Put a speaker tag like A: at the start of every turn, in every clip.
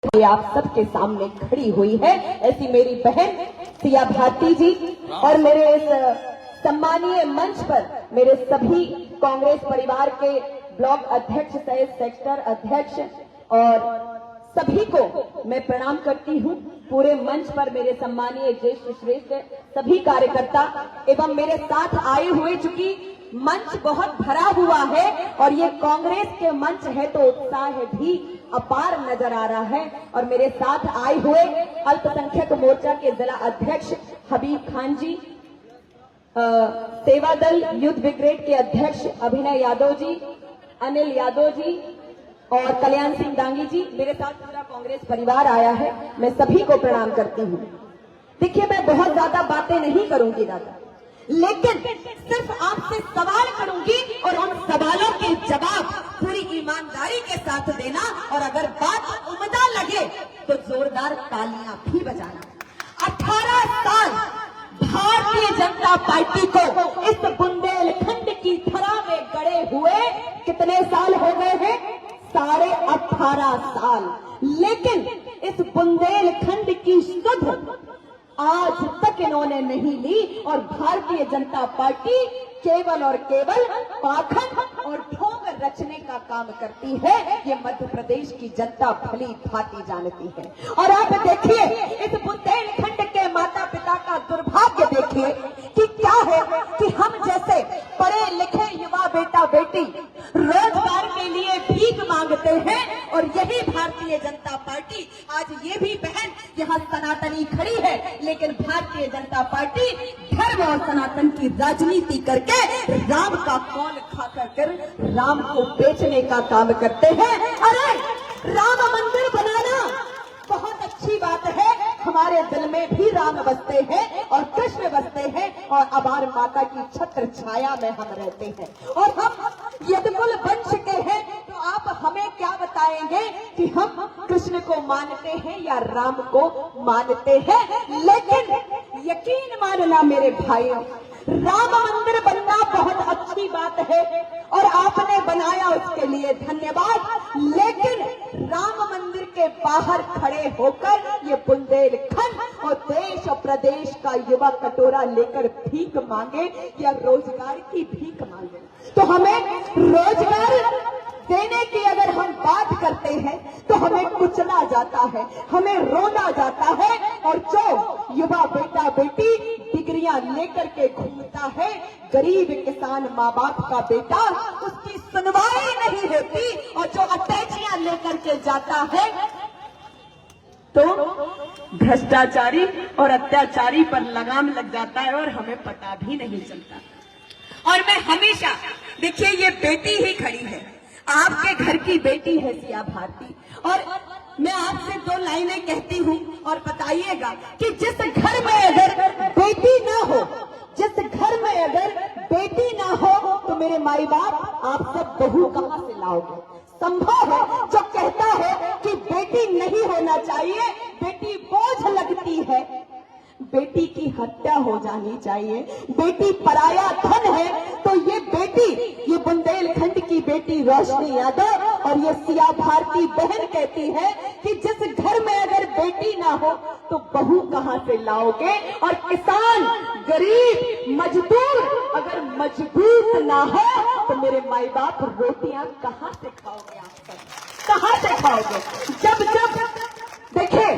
A: ये आप सबके सामने खड़ी हुई है। ऐसी मेरी बहन सिया भारती जी और मेरे इस सम्मानीय मंच पर मेरे सभी कांग्रेस परिवार के ब्लॉक अध्यक्ष सहित सेक्टर अध्यक्ष और सभी को मैं प्रणाम करती हूँ। पूरे मंच पर मेरे सम्मानीय ज्येष्ठ श्रेष्ठ सभी कार्यकर्ता एवं मेरे साथ आए हुए, चूंकि मंच बहुत भरा हुआ है और ये कांग्रेस के मंच है तो उत्साह भी अपार नजर आ रहा है। और मेरे साथ आए हुए अल्पसंख्यक मोर्चा के जिला अध्यक्ष हबीब खान जी, सेवा दल यूथ ब्रिगेड के अध्यक्ष अभिनय यादव जी, अनिल यादव जी और कल्याण सिंह डांगी जी, मेरे साथ पूरा कांग्रेस परिवार आया है। मैं सभी को प्रणाम करती हूँ। देखिए, मैं बहुत ज्यादा बातें नहीं करूंगी दादा, लेकिन सिर्फ आपसे सवाल करूंगी और उन सवालों के जवाब पूरी ईमानदारी के साथ देना, और अगर बात उम्दा लगे तो जोरदार तालियां भी बजाना। 18 साल भारतीय जनता पार्टी को इस बुंदेलखंड की धरा में गड़े हुए कितने साल हो गए हैं? 18.5 साल। लेकिन इस बुंदेलखंड की सुध आज तक इन्होंने नहीं ली और भारतीय जनता पार्टी केवल और केवल पाखंड और ढोंग रचने का काम करती है। ये मध्य प्रदेश की जनता भली भांति जानती है। और आप देखिए, इस बुंदेलखंड के माता पिता का दुर्भाग्य देखिए कि क्या है कि हम जैसे पढ़े लिखे युवा बेटा बेटी रोजगार के लिए भीख मांगते हैं, और यही भारतीय जनता पार्टी, आज ये भी बहन यहाँ सनातनी खड़ी है, लेकिन भारतीय जनता पार्टी धर्म और सनातन की राजनीति करके राम का कौन खा कर राम को बेचने का काम करते हैं। अरे राम मंदिर बनाना बहुत अच्छी बात है, हमारे दिल में भी राम बसते हैं और कृष्ण बसते हैं और अबार माता की छत्र छाया में हम रहते हैं, और हम यदुकुल वंश के हैं। तो आप हमें क्या बताएंगे कि हम कृष्ण को मानते हैं या राम को मानते हैं? लेकिन यकीन मानना मेरे भाइयों, राम मंदिर बनना बहुत अच्छी बात है और आपने बनाया, उसके लिए धन्यवाद। लेकिन राम मंदिर के बाहर खड़े होकर ये बुंदेलखंड और देश और प्रदेश का युवा कटोरा लेकर भीख मांगे या रोजगार की भीख मांगे, तो हमें रोजगार देने की अगर हम बात करते हैं तो हमें कुचला जाता है, हमें रोना जाता है। और जो युवा बेटा बेटी डिग्रियां लेकर के घूमता है, गरीब किसान माँ बाप का बेटा, उसकी सुनवाई नहीं होती, और जो अटैचियां लेकर के जाता है तो भ्रष्टाचारी और अत्याचारी पर लगाम लग जाता है और हमें पता भी नहीं चलता। और मैं हमेशा, देखिए ये बेटी ही खड़ी है, आपके घर की बेटी है सिया भारती, और मैं आपसे 2 लाइनें कहती हूँ और बताइएगा कि जिस घर में अगर बेटी ना हो, जिस घर में अगर बेटी ना हो, तो मेरे माई बाप आप सब बहू कहाँ से लाओगे? संभव है जो कहता है कि बेटी नहीं होना चाहिए, बेटी बोझ लगती है, बेटी की हत्या हो जानी चाहिए, बेटी पराया धन है। तो ये बेटी, ये बुंदेलखंड की बेटी रोशनी यादव और ये सिया भारती बहन कहती है कि जिस घर में अगर बेटी ना हो तो बहू कहाँ से लाओगे? और किसान, गरीब, मजदूर अगर मजबूत ना हो तो मेरे माई बाप रोटियां कहाँ से खाओगे? आप सब कहाँ से खाओगे? जब देखिए,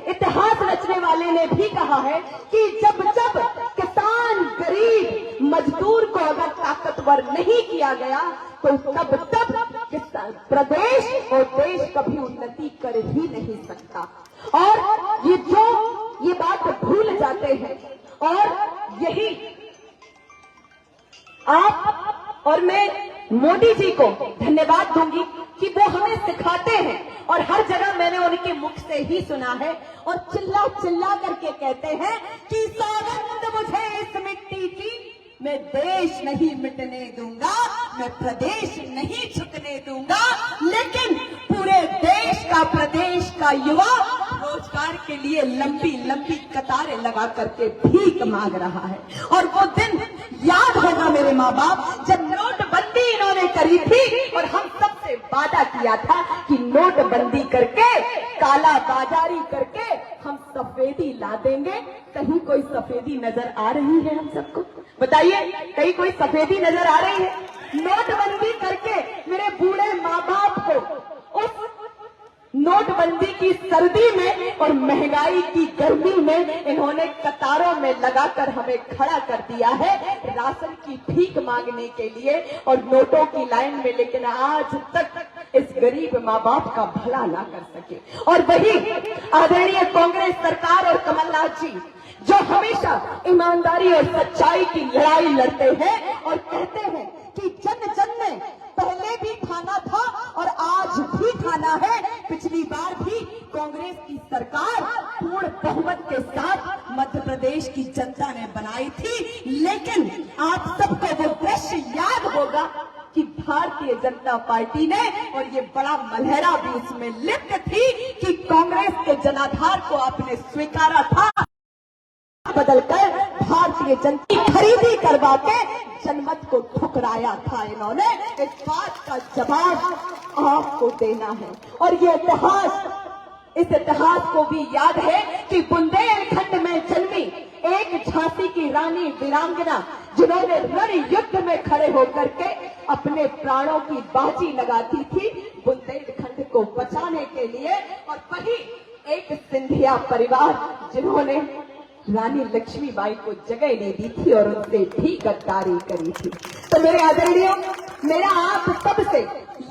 A: इतिहास रचने वाले ने भी कहा है कि जब जब किसान, गरीब, मजदूर को अगर ताकतवर नहीं किया गया तो तब प्रदेश और देश कभी उन्नति कर ही नहीं सकता। और ये बात भूल जाते हैं, और यही आप और मैं मोदी जी को धन्यवाद दूंगी कि वो हमें सिखाते हैं, और हर जगह मैंने उनके मुख से ही सुना है, और चिल्ला चिल्ला करके कहते हैं कि सौगंध मुझे इस मिट्टी की, मैं देश नहीं मिटने दूंगा, मैं प्रदेश नहीं झुकने दूंगा। लेकिन पूरे देश का, प्रदेश का युवा रोजगार के लिए लंबी लंबी कतारें लगा करके भीख मांग रहा है। और वो दिन याद होगा मेरे माँ बाप, जब नोटबंदी इन्होंने करी थी और हम सबसे से वादा किया था कि नोटबंदी करके, काला बाजारी करके हम सफेदी ला देंगे। कहीं कोई सफेदी नजर आ रही है हम सबको? बताइए, कहीं कोई सफेदी नजर आ रही है? नोटबंदी करके मेरे बूढ़े माँ बाप को उस नोटबंदी की सर्दी में और महंगाई की गर्मी में इन्होंने कतारों में लगाकर हमें खड़ा कर दिया है राशन की भीख मांगने के लिए और नोटों की लाइन में, लेकिन आज तक इस गरीब माँ बाप का भला ना कर सके। और वही आदरणीय कांग्रेस सरकार और कमलनाथ जी जो हमेशा ईमानदारी और सच्चाई की लड़ाई लड़ते हैं और कहते हैं कि जन जन में पहले भी ठाना था और आज भी ठाना है। पिछली बार भी कांग्रेस की सरकार पूर्ण बहुमत के साथ मध्य प्रदेश की जनता ने बनाई थी, लेकिन आप सबको वो दृश्य याद होगा कि भारतीय जनता पार्टी ने, और ये बड़ा मलहरा भी इसमें लिप्त थी कि कांग्रेस के जनाधार को आपने स्वीकारा था, बदलकर भारतीय जनता खरीदी करवा के जनमत को ठुकराया था इन्होंने। इस बात का जवाब आपको देना है। और ये इस इतिहास को भी याद है कि बुंदेलखंड में जन्मी एक झांसी की रानी वीरांगना जिन्होंने रण युद्ध में खड़े होकर के अपने प्राणों की बाजी लगाती थी बुंदेलखंड को बचाने के लिए। और वही एक सिंधिया परिवार जिन्होंने रानी लक्ष्मीबाई को जगह नहीं दी थी और उनसे भी गद्दारी करी थी। तो मेरे आदरणीय, मेरा आप सबसे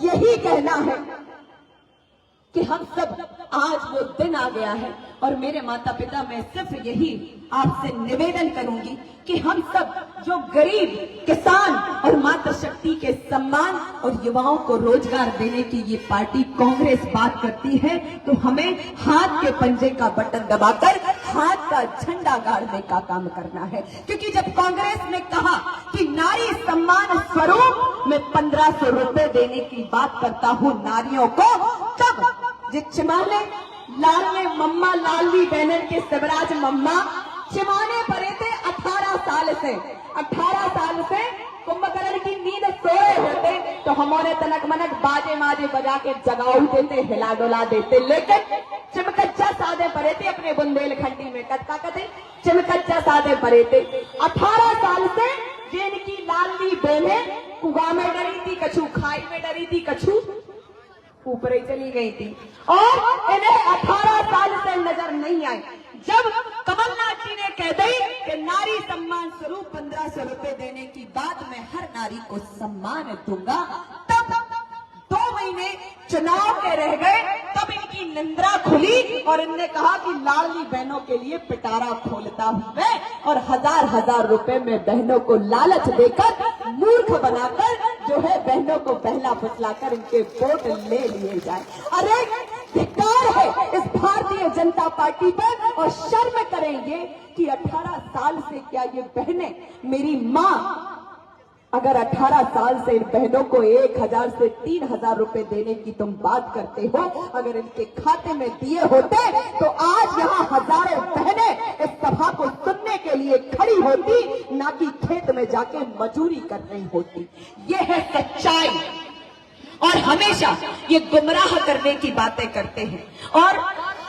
A: यही कहना है कि हम सब, आज वो दिन आ गया है और मेरे माता पिता, मैं सिर्फ यही आपसे निवेदन करूंगी कि हम सब जो गरीब, किसान और मातृशक्ति के सम्मान और युवाओं को रोजगार देने की ये पार्टी कांग्रेस बात करती है, तो हमें हाथ के पंजे का बटन दबाकर हाथ का झंडा गाड़ने का काम करना है। क्योंकि जब कांग्रेस ने कहा कि नारी सम्मान स्वरूप में 1500 रुपए देने की बात करता हूँ नारियों को, तब चिमाने लाल मम्मा लालवी बैनर के शिवराज मम्मा चिमाने पड़े थे 18 साल से। 18 साल से कुंभकर्ण की नींद सोए होते तो हमारे तनक मनक बाजे माजे बजा के जगाऊ देते, हिला डोला देते, लेकिन चिमकच्चा सादे पड़े थे अपने बुंदेलखंडी में। कत्का कथे चिमकच्चा सादे पड़े थे। 18 साल से जिनकी लालवी बहने कुआ में डरी थी, कछू खाई में डरी थी, कछू ऊपर ही चली गई थी और इन्हें 18 साल से नजर नहीं आई। जब कमलनाथ जी ने कह दी कि नारी सम्मान स्वरूप 1500 रुपए देने की बात, मैं हर नारी को सम्मान दूंगा, तब 2 महीने चुनाव के रह गए, तब इनकी निंद्रा खुली और इनने कहा कि लाडली बहनों के लिए पिटारा खोलता हूं मैं और हजार रुपए में बहनों को लालच देकर मूर्ख बनाकर जो है बहनों को पहला फुसलाकर इनके वोट ले लिए जाए। अरे धिक्कार है इस भारतीय जनता पार्टी पर और शर्म करेंगे कि 18 साल से क्या ये बहनें, मेरी माँ अगर 18 साल से इन बहनों को 1000 से 3000 रुपए देने की तुम बात करते हो, अगर इनके खाते में दिए होते तो आज यहाँ हजारों बहनें इस सभा को सुनने के लिए खड़ी होती, ना कि खेत में जाके मजूरी कर रही होती। ये है सच्चाई और हमेशा ये गुमराह करने की बातें करते हैं। और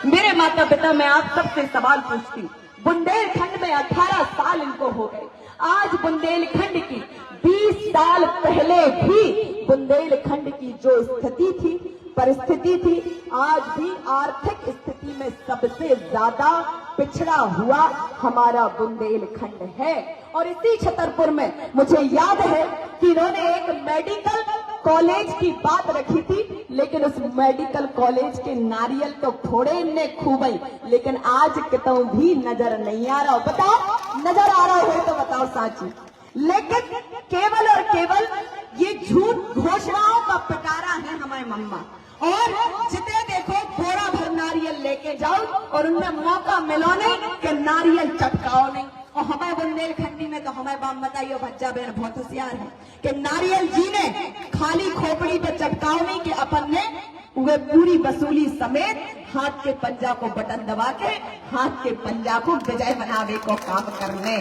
A: मेरे माता पिता, मैं आप सबसे सवाल पूछती हूँ, बुंदेलखंड में 18 साल इनको हो गए, आज बुंदेलखंड की 20 साल पहले भी बुंदेलखंड की जो स्थिति थी, परिस्थिति थी, आज भी आर्थिक स्थिति में सबसे ज्यादा पिछड़ा हुआ हमारा बुंदेलखंड है। और इसी छतरपुर में मुझे याद है कि इन्होंने एक मेडिकल कॉलेज की बात रखी थी, लेकिन उस मेडिकल कॉलेज के नारियल तो फोड़े इनने खूब ही, लेकिन आज कितों भी नजर नहीं आ रहा हो। बताओ, नजर आ रहा हो तो बताओ साची। लेकिन केवल और केवल ये झूठ घोषणाओं का पिटारा है हमारे मम्मा। और जितने देखो बोरा भर नारियल लेके जाओ और उनमें मौका मिलो नहीं कि नारियल चटकाओ नहीं। और हमारे बुंदेलखंडी में तो हमारे बाप बताइए भज्जा बहन बहुत होशियार है कि नारियल जी ने खाली खोपड़ी पे चटकाओ नहीं कि अपन ने वे पूरी वसूली समेत हाथ के पंजा को बटन दबा के हाथ के पंजा को विजय बनावे को काम करने।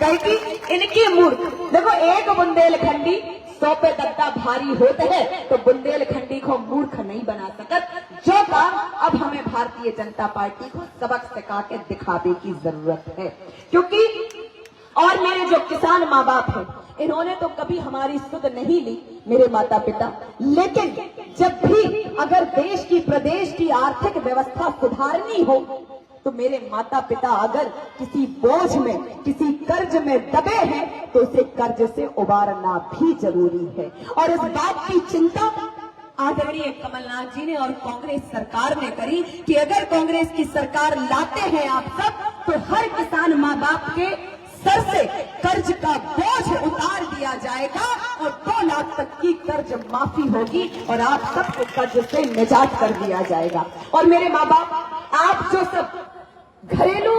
A: कहीं इनकी मूर्ख देखो, एक बुंदेलखंडी 100 पे दद्दा भारी होते हैं तो बुंदेलखंडी को मूर्ख नहीं बना सकत। जो काम अब हमें भारतीय जनता पार्टी को सबक सिखा के दिखाने की जरूरत है, क्योंकि और मेरे जो किसान माँ बाप हैं इन्होंने तो कभी हमारी सुध नहीं ली, मेरे माता पिता, लेकिन जब भी अगर देश की प्रदेश की आर्थिक व्यवस्था सुधारनी हो तो मेरे माता पिता अगर किसी बोझ में किसी कर्ज में दबे हैं तो उसे कर्ज से उबारना भी जरूरी है। और इस बात की चिंता आदरणीय कमलनाथ जी ने और कांग्रेस सरकार ने करी कि अगर कांग्रेस की सरकार लाते हैं आप सब तो हर किसान माँ बाप के सर से कर्ज का बोझ उतार दिया जाएगा और 2 लाख तक की कर्ज माफी होगी और आप सबको कर्ज से निजात कर दिया जाएगा। और मेरे माँ बाप, आप जो सब घरेलू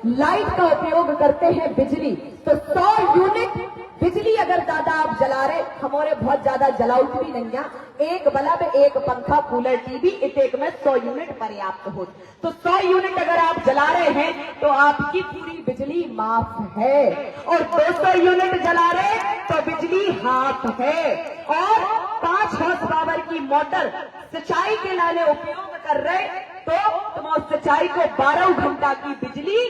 A: लाइट का उपयोग करते हैं बिजली, तो 100 यूनिट बिजली अगर दादा आप जला रहे, हमारे बहुत ज्यादा जलाउट भी नहीं है, एक बल्ब, एक पंखा, कूलर, टीवी, एक में 100 यूनिट पर्याप्त हो। तो 100 यूनिट अगर आप जला रहे हैं तो आपकी पूरी बिजली माफ है, और 200 यूनिट जला रहे तो बिजली हाफ है। और 5 हॉर्स पावर की मोटर सिंचाई के लाने उपयोग कर रहे तो तुम उस सिंचाई को 12 घंटा की बिजली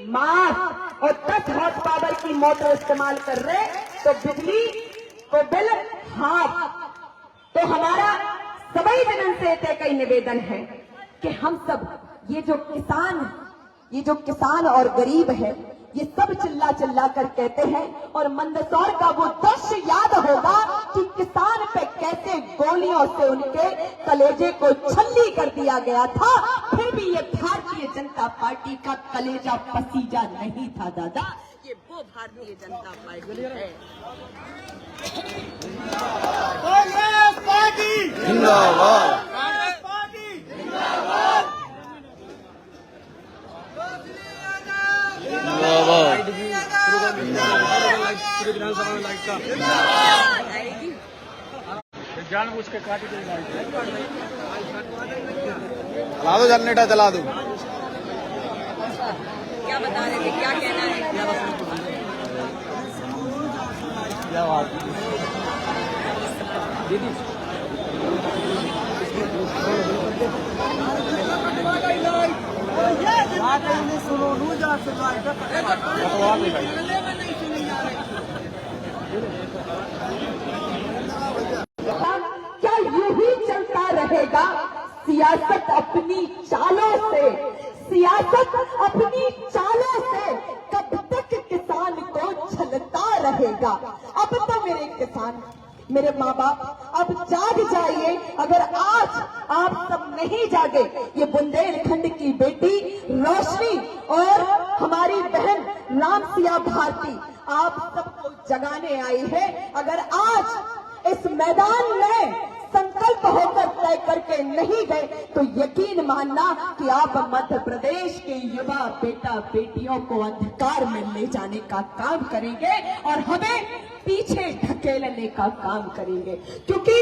A: माफ, और 10 हॉर्स पावर की मोटर इस्तेमाल कर रहे तो बिजली को बिल हाफ। तो हमारा सभी जनन से एक ही निवेदन है कि हम सब ये जो किसान और गरीब है ये सब चिल्ला चिल्ला कर कहते हैं, और मंदसौर का वो दृश्य याद होगा कि किसान पे कैसे गोलियों से उनके कलेजे को छल्ली कर दिया गया था, फिर भी ये भारतीय जनता पार्टी का कलेजा पसीजा नहीं था दादा, ये वो भारतीय जनता पार्टी है।
B: कांग्रेस पार्टी
C: जिंदाबाद।
B: कांग्रेस पार्टी जिंदाबाद।
D: जानबूझ के काटी गई लाइट
C: चला दो, जनरेटर चला दो।
A: क्या बता रहे थे, क्या कहना है?
C: क्या बात दीदी,
A: क्या यूं ही चलता रहेगा सियासत अपनी चालों से, सियासत अपनी चालों से कब तक किसान को छलता रहेगा? अब तो मेरे किसान, मेरे माँ बाप अब जाग जाइए। अगर आज आप सब नहीं जागे, ये बुंदेलखंड की बेटी रोशनी और हमारी बहन रामसिया भारती आप सबको जगाने आई है। अगर आज इस मैदान में संकल्प होकर तय करके नहीं गए तो यकीन मानना कि आप मध्य प्रदेश के युवा बेटा बेटियों को अंधकार में ले जाने का काम करेंगे और हमें पीछे ढकेलने का काम करेंगे, क्योंकि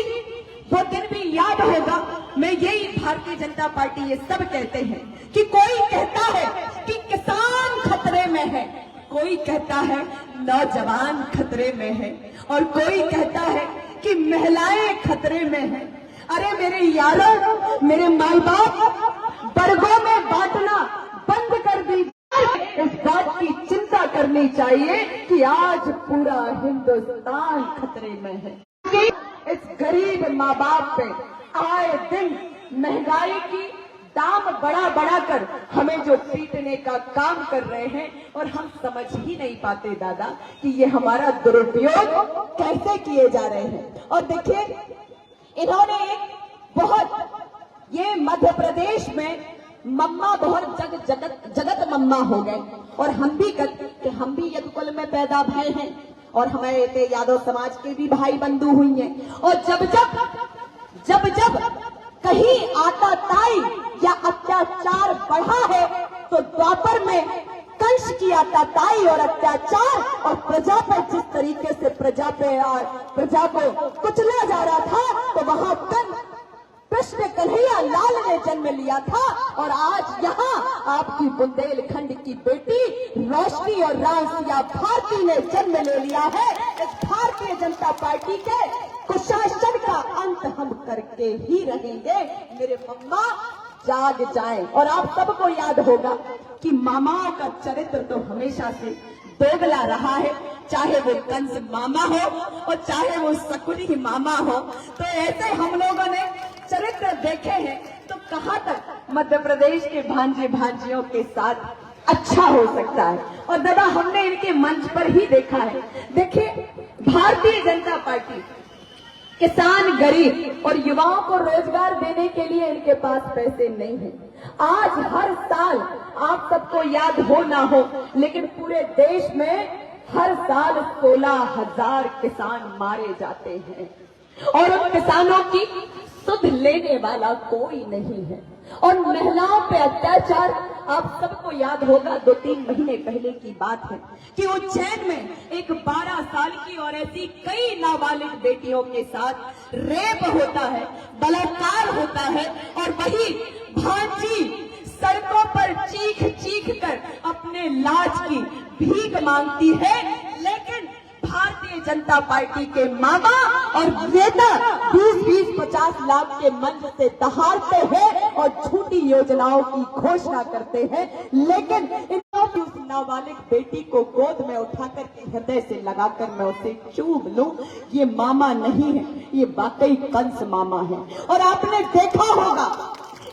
A: वो दिन भी याद होगा। मैं यही भारतीय जनता पार्टी ये सब कहते हैं कि कोई कहता है कि किसान खतरे में है, कोई कहता है नौजवान खतरे में है, और कोई कहता है कि महिलाएं खतरे में हैं। अरे मेरे यारों, मेरे माई बाप, वर्गों में बांटना बंद कर दीजिए। इस बात की चिंता करनी चाहिए कि आज पूरा हिंदुस्तान खतरे में है, क्योंकि इस गरीब माँ बाप पे आए दिन महंगाई की दाम बढ़ा बढ़ा कर हमें जो पीटने का काम कर रहे हैं, और हम समझ ही नहीं पाते दादा कि ये हमारा दुरुपयोग कैसे किए जा रहे हैं। और देखिए, इन्होंने एक बहुत, ये मध्य प्रदेश में मम्मा बहुत जगत मम्मा हो गए, और हम भी कि हम भी यदुकुल में पैदा भय हैं, और हमारे यादव समाज के भी भाई बंधु हुई हैं। और जब जब कहीं आताताई या अत्याचार बढ़ा है तो द्वापर में कंस की आताताई और अत्याचार और प्रजा पर जिस तरीके से प्रजा को कुचला जा रहा था, तो वहां कृष्ण कन्हैया लाल ने जन्म लिया था। और आज यहाँ आपकी बुंदेलखंड की बेटी रोशनी और रामसिया भारती ने जन्म ले लिया है। इस भारतीय जनता पार्टी के कुशासन का अंत हम करके ही रहेंगे। मेरे मम्मा जाग जाएं। और आप सबको याद होगा कि मामाओं का चरित्र तो हमेशा से दोगला रहा है, चाहे वो कंस मामा हो और चाहे वो शकुनी मामा हो। तो ऐसे हम लोगों ने चरित्र देखे हैं। तो कहाँ तक मध्य प्रदेश के भांजे भांजियों के साथ अच्छा हो सकता है। और दादा हमने इनके मंच पर ही देखा है। देखिए, भारतीय जनता पार्टी किसान, गरीब और युवाओं को रोजगार देने के लिए इनके पास पैसे नहीं है। आज हर साल आप सबको याद हो ना हो, लेकिन पूरे देश में हर साल 16,000 किसान मारे जाते हैं और उन किसानों की सुध लेने वाला कोई नहीं है। और महिलाओं पे अत्याचार आप सबको याद होगा, 2-3 महीने पहले की बात है कि उज्जैन में एक 12 साल की और ऐसी कई नाबालिग बेटियों के साथ रेप होता है, बलात्कार होता है और वही भांजी सड़कों पर चीख चीख कर अपने लाज की भीख मांगती है। लेकिन भारतीय जनता पार्टी के मामा और नेता 20-50 लाख के मंच से दहाड़ते हैं और झूठी योजनाओं की घोषणा करते हैं। लेकिन इन उस नाबालिग बेटी को गोद में उठाकर के हृदय से लगाकर मैं उसे चूम लूं, ये मामा नहीं है, ये वाकई कंस मामा है। और आपने देखा होगा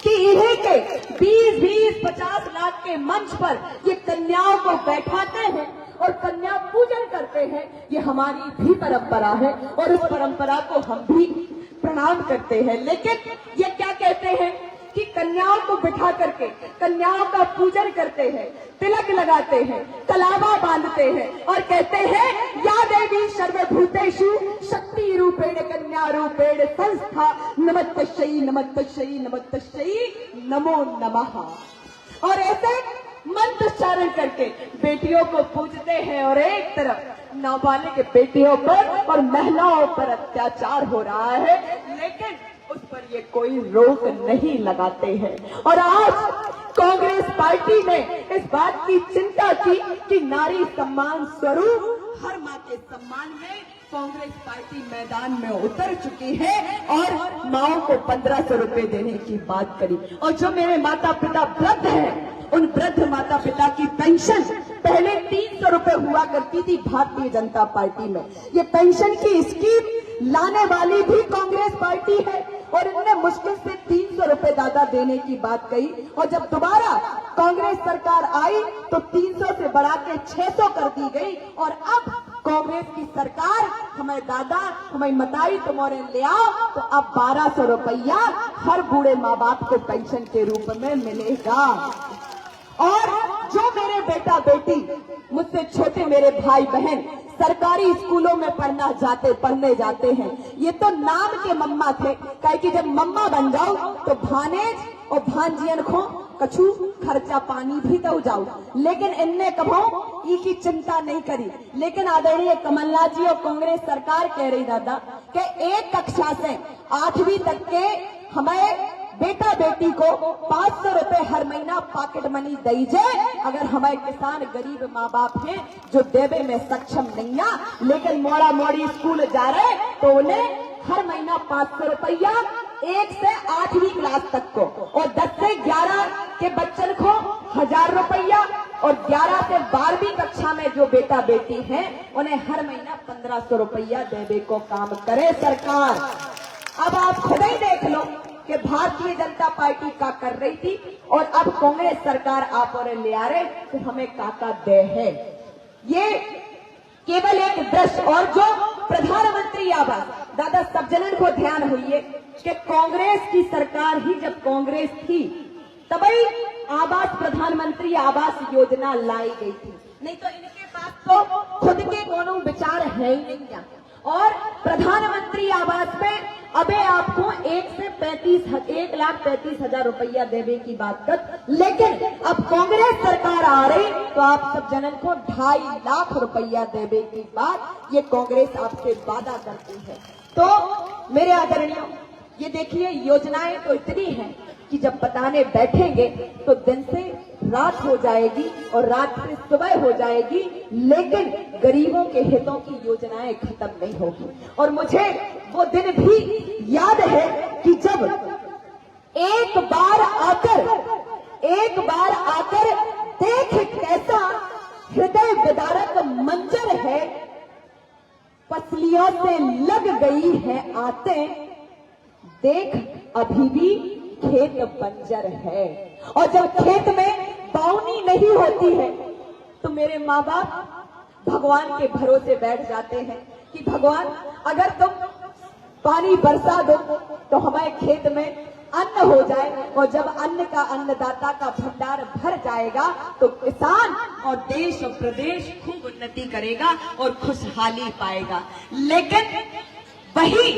A: कि इन्हीं के 20-50 लाख के मंच पर ये कन्याओं को बैठाते हैं और कन्या पूजन करते हैं। ये हमारी भी परंपरा है और इस परंपरा को हम भी प्रणाम करते हैं। लेकिन ये क्या कहते हैं कि कन्याओं को बिठा करके कन्याओं का पूजन करते हैं, तिलक लगाते हैं, कलावा बांधते हैं और कहते हैं या देवी सर्वभूतेषु शक्ति रूपेण कन्या रूपेण संस्था नमस्तस्यै नमस्तस्यै नमस्तस्यै नमो नमः। और ऐसे मंत्रोच्चारण करके बेटियों को पूजते हैं और एक तरफ नाबालिग बेटियों पर और महिलाओं पर अत्याचार हो रहा है, लेकिन उस पर ये कोई रोक नहीं लगाते हैं। और आज कांग्रेस पार्टी ने इस बात की चिंता की कि नारी सम्मान स्वरूप हर मां के सम्मान में कांग्रेस पार्टी मैदान में उतर चुकी है और माओं को 1500 रुपए देने की बात करी। और जो मेरे माता पिता वृद्ध हैं, उन वृद्ध माता पिता की पेंशन पहले 300 रुपए हुआ करती थी भारतीय जनता पार्टी में। ये पेंशन की स्कीम लाने वाली भी कांग्रेस पार्टी है और इनने मुश्किल से 300 रुपए दादा देने की बात कही। और जब दोबारा कांग्रेस सरकार आई तो 300 से बढ़ा के 600 कर दी गई। और अब कांग्रेस की सरकार हमें दादा हमें मताई तुम्हारे ले आओ तो अब 1200 रुपया हर बूढ़े माँ बाप को पेंशन के रूप में मिलेगा। और जो मेरे बेटा बेटी मुझसे छोटे मेरे भाई बहन सरकारी स्कूलों में पढ़ने जाते हैं, ये तो नाम के मम्मा थे, कहे कि जब मम्मा बन जाओ तो भानेज और भांजियन को कछु खर्चा पानी भी दो जाओ। लेकिन इनने कभो ई की चिंता नहीं करी। लेकिन आदरणीय कमलनाथ जी और कांग्रेस सरकार कह रही दादा कि एक कक्षा से 8वीं तक के हमें बेटा बेटी को 500 रुपए हर महीना पॉकेट मनी दीजिए। अगर हमारे किसान गरीब माँ बाप हैं जो देवे में सक्षम नहीं है, लेकिन मोड़ा मोड़ी स्कूल जा रहे तो उन्हें हर महीना 500 रुपया 1 से 8वीं क्लास तक को और 10 से 11 के बच्चन को 1000 रुपया और 11 से 12वीं कक्षा में जो बेटा बेटी हैं उन्हें हर महीना 1500 रुपया देवे को काम करे सरकार। अब आप खुद ही देख लो कि भारतीय जनता पार्टी का कर रही थी और अब कांग्रेस सरकार आप और ले आ रहे तो हमें काका दे है। ये केवल एक दृश्य। और जो प्रधानमंत्री आवास दादा सब जनन को ध्यान हुई है कि कांग्रेस की सरकार ही जब कांग्रेस थी तभी आवास प्रधानमंत्री आवास योजना लाई गई थी, नहीं तो इनके पास तो खुद के कोनो विचार है ही नहीं। और प्रधानमंत्री आवास में अबे आपको 1,35,000 रुपया देवे की बात कर, लेकिन अब कांग्रेस सरकार आ रही तो आप सब जनन को 2.5 लाख रुपया देवे की बात ये कांग्रेस आपसे वादा करती है। तो मेरे आदरणीयों, ये देखिए योजनाएं तो इतनी हैं कि जब बताने बैठेंगे तो दिन से रात हो जाएगी और रात फिर सुबह हो जाएगी, लेकिन गरीबों के हितों की योजनाएं खत्म नहीं होगी। और मुझे वो दिन भी याद है कि जब एक बार आकर देख कैसा हृदय विदारक मंजर है, पसलियों से लग गई है आते, देख अभी भी खेत बंजर है। और जब खेत में बावनी नहीं होती है तो मेरे माँ बाप भगवान के भरोसे बैठ जाते हैं कि भगवान अगर तुम पानी बरसा दो तो हमारे खेत में अन्न हो जाए, और जब अन्न का अन्नदाता का भंडार भर जाएगा तो किसान और देश और प्रदेश खूब उन्नति करेगा और खुशहाली पाएगा। लेकिन वही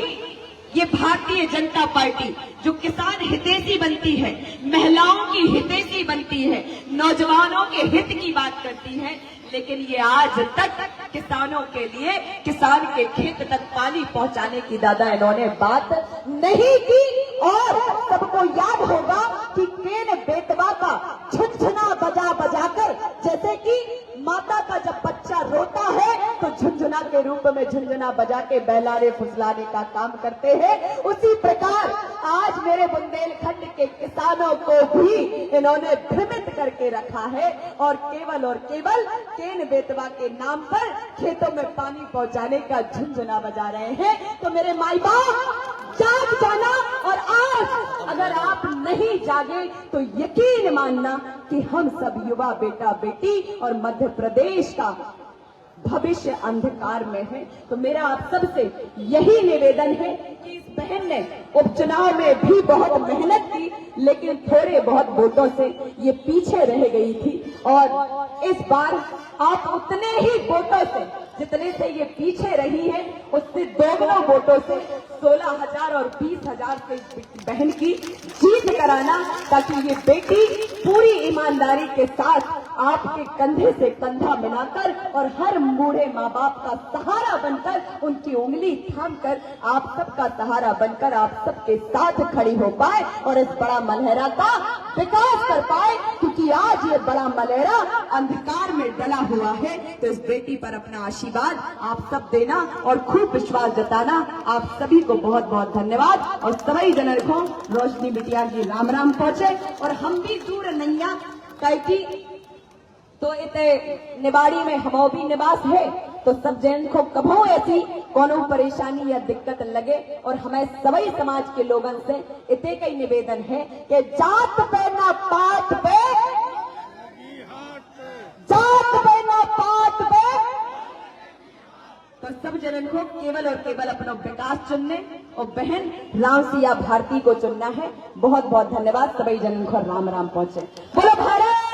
A: ये भारतीय जनता पार्टी जो किसान हितैषी बनती है, महिलाओं की हितैषी बनती है, नौजवानों के हित की बात करती है, लेकिन ये आज तक किसानों के लिए, किसान के खेत तक पानी पहुंचाने की दादा इन्होंने बात नहीं की। और सबको याद होगा कि केन बेतवा का झुनझुना बजा बजाकर, जैसे कि माता का जब बच्चा रोता है तो झुनझुना के रूप में झुनझुना बजा के बहलाने फुसलाने का काम करते हैं, उसी प्रकार आज मेरे बुंदेलखंड के किसानों को भी इन्होंने भ्रमित करके रखा है और केवल केन बेतवा के नाम पर खेतों में पानी पहुंचाने का झुनझुना बजा रहे हैं। तो मेरे माई बाप जाग जाना, और आज अगर आप नहीं जागे तो यकीन मानना कि हम सब युवा बेटा बेटी और मध्य प्रदेश का भविष्य अंधकार में है। तो मेरा आप सबसे यही निवेदन है कि इस बहन ने उपचुनाव में भी बहुत मेहनत की, लेकिन थोड़े बहुत वोटों से ये पीछे रह गई थी, और इस बार आप उतने ही वोटों से जितने से ये पीछे रही है उससे दोगुना वोटों से 16,000 और 20,000 से बहन की जीत कराना, ताकि ये बेटी पूरी ईमानदारी के साथ आपके कंधे से कंधा मिलाकर और हर बूढ़े माँ बाप का सहारा बनकर, उनकी उंगली थामकर आप सबका सहारा बनकर आप सबके साथ खड़ी हो पाए और इस बड़ा मलहरा का विकास कर पाए। क्योंकि आज ये बड़ा मलहरा अंधकार में डला हुआ है, तो इस बेटी पर अपना आशीर्वाद आप सब देना और खूब विश्वास जताना। आप सभी को बहुत बहुत धन्यवाद। और सभी जनर को रोशनी बिटिया जी राम राम पहुंचे, और हम भी दूर नैया कैकी तो इतने निवाड़ी में हमो भी निवास है, तो सब जन को कभो ऐसी कोनो परेशानी या दिक्कत लगे, और हमें सभी समाज के लोगन से इतने कई निवेदन है कि जात पे ना पात पे, जात पे ना पात पे, तो सब जनन को केवल और केवल अपना विकास चुनने और बहन राम सिया भारती को चुनना है। बहुत बहुत धन्यवाद। सभी जनन को राम राम पहुंचे। बोलो भारत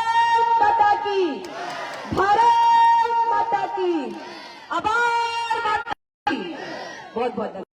A: माता की, भारत माता की, आभार माता की। बहुत बहुत धन्यवाद।